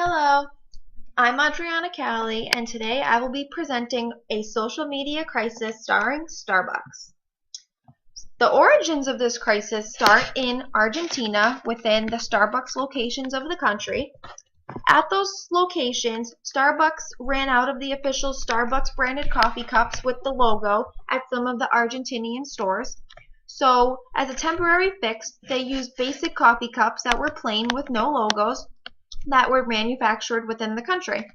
Hello, I'm Adriana Cali, and today I will be presenting a social media crisis starring Starbucks. The origins of this crisis start in Argentina within the Starbucks locations of the country. At those locations, Starbucks ran out of the official Starbucks branded coffee cups with the logo at some of the Argentinian stores. So, as a temporary fix, they used basic coffee cups that were plain with no logos that were manufactured within the country.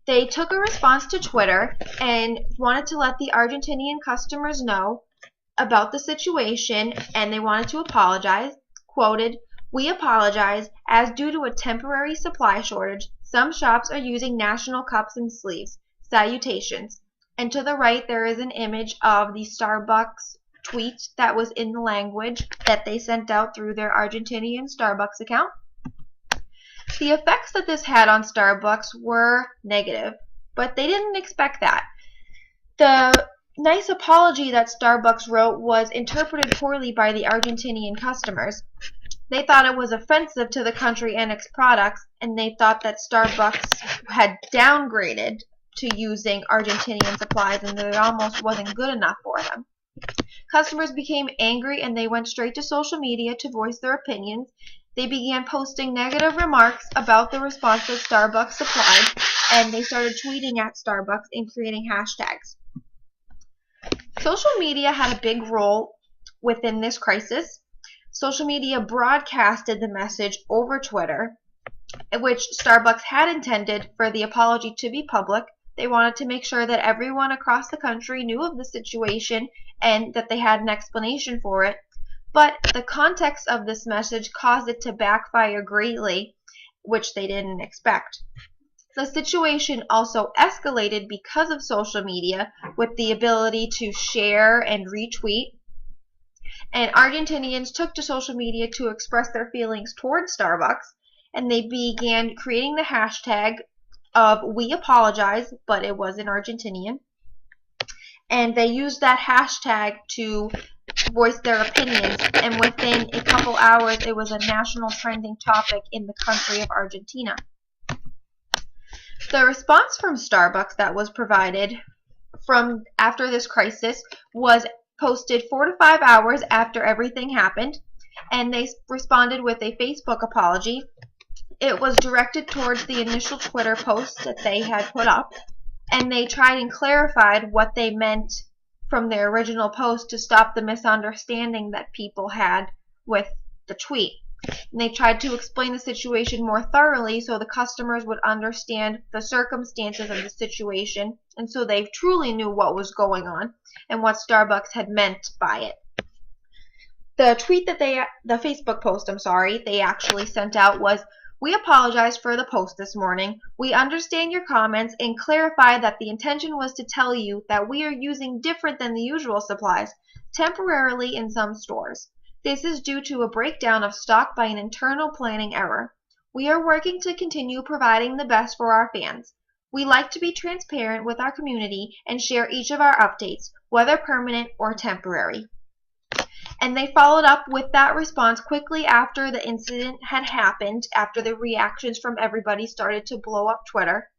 They took a response to Twitter and wanted to let the Argentinian customers know about the situation, and they wanted to apologize. Quoted, "We apologize, as due to a temporary supply shortage, some shops are using national cups and sleeves. Salutations." And to the right there is an image of the Starbucks tweet that was in the language that they sent out through their Argentinian Starbucks account. The effects that this had on Starbucks were negative, but they didn't expect that. The nice apology that Starbucks wrote was interpreted poorly by the Argentinian customers. They thought it was offensive to the country and its products, and they thought that Starbucks had downgraded to using Argentinian supplies and that it almost wasn't good enough for them. Customers became angry and they went straight to social media to voice their opinions. They began posting negative remarks about the response that Starbucks supplied, and they started tweeting at Starbucks and creating hashtags. Social media had a big role within this crisis. Social media broadcasted the message over Twitter, which Starbucks had intended for the apology to be public. They wanted to make sure that everyone across the country knew of the situation and that they had an explanation for it. But the context of this message caused it to backfire greatly, which they didn't expect. The situation also escalated because of social media with the ability to share and retweet. And Argentinians took to social media to express their feelings towards Starbucks, and they began creating the hashtag of "We apologize," but it was in Argentinian. And they used that hashtag to voice their opinions, and within a couple hours it was a national trending topic in the country of Argentina. The response from Starbucks that was provided from after this crisis was posted 4 to 5 hours after everything happened, and they responded with a Facebook apology. It was directed towards the initial Twitter post that they had put up, and they tried and clarified what they meant from their original post to stop the misunderstanding that people had with the tweet. And they tried to explain the situation more thoroughly so the customers would understand the circumstances of the situation, and so they truly knew what was going on and what Starbucks had meant by it. The Facebook post, they actually sent out was, "We apologize for the post this morning. We understand your comments and clarify that the intention was to tell you that we are using different than the usual supplies, temporarily in some stores. This is due to a breakdown of stock by an internal planning error. We are working to continue providing the best for our fans. We like to be transparent with our community and share each of our updates, whether permanent or temporary." And they followed up with that response quickly after the incident had happened, after the reactions from everybody started to blow up Twitter.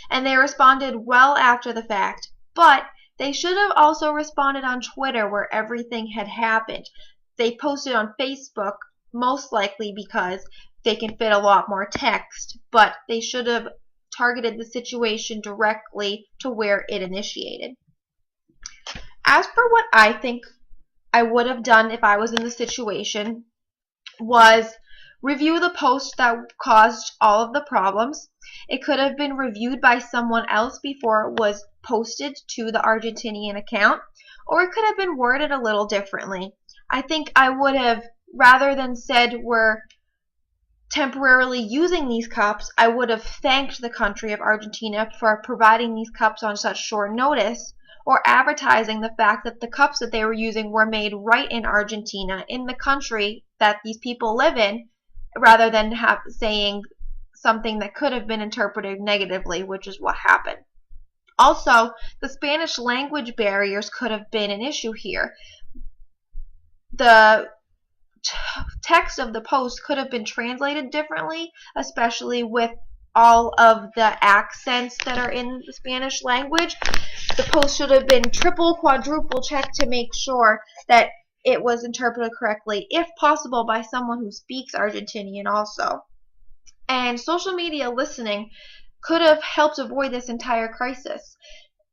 And they responded well after the fact, but they should have also responded on Twitter where everything had happened. They posted on Facebook, most likely because they can fit a lot more text, but they should have targeted the situation directly to where it initiated. As for what I think I would have done if I was in the situation, was review the post that caused all of the problems. It could have been reviewed by someone else before it was posted to the Argentinian account, or it could have been worded a little differently. I think I would have, rather than said we're temporarily using these cups, I would have thanked the country of Argentina for providing these cups on such short notice, or advertising the fact that the cups that they were using were made right in Argentina, in the country that these people live in, rather than saying something that could have been interpreted negatively, which is what happened. Also, the Spanish language barriers could have been an issue here. The text of the post could have been translated differently, especially with all of the accents that are in the Spanish language. The post should have been triple, quadruple checked to make sure that it was interpreted correctly, if possible by someone who speaks Argentinian also. And social media listening could have helped avoid this entire crisis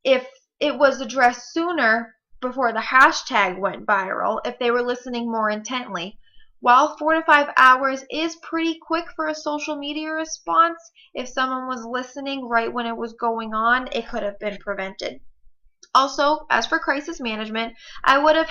if it was addressed sooner, before the hashtag went viral, if they were listening more intently. While 4 to 5 hours is pretty quick for a social media response, if someone was listening right when it was going on, it could have been prevented. Also, as for crisis management, I would have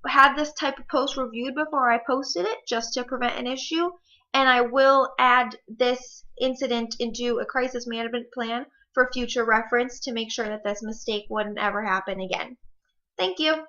had this type of post reviewed before I posted it, just to prevent an issue, and I will add this incident into a crisis management plan for future reference to make sure that this mistake wouldn't ever happen again. Thank you.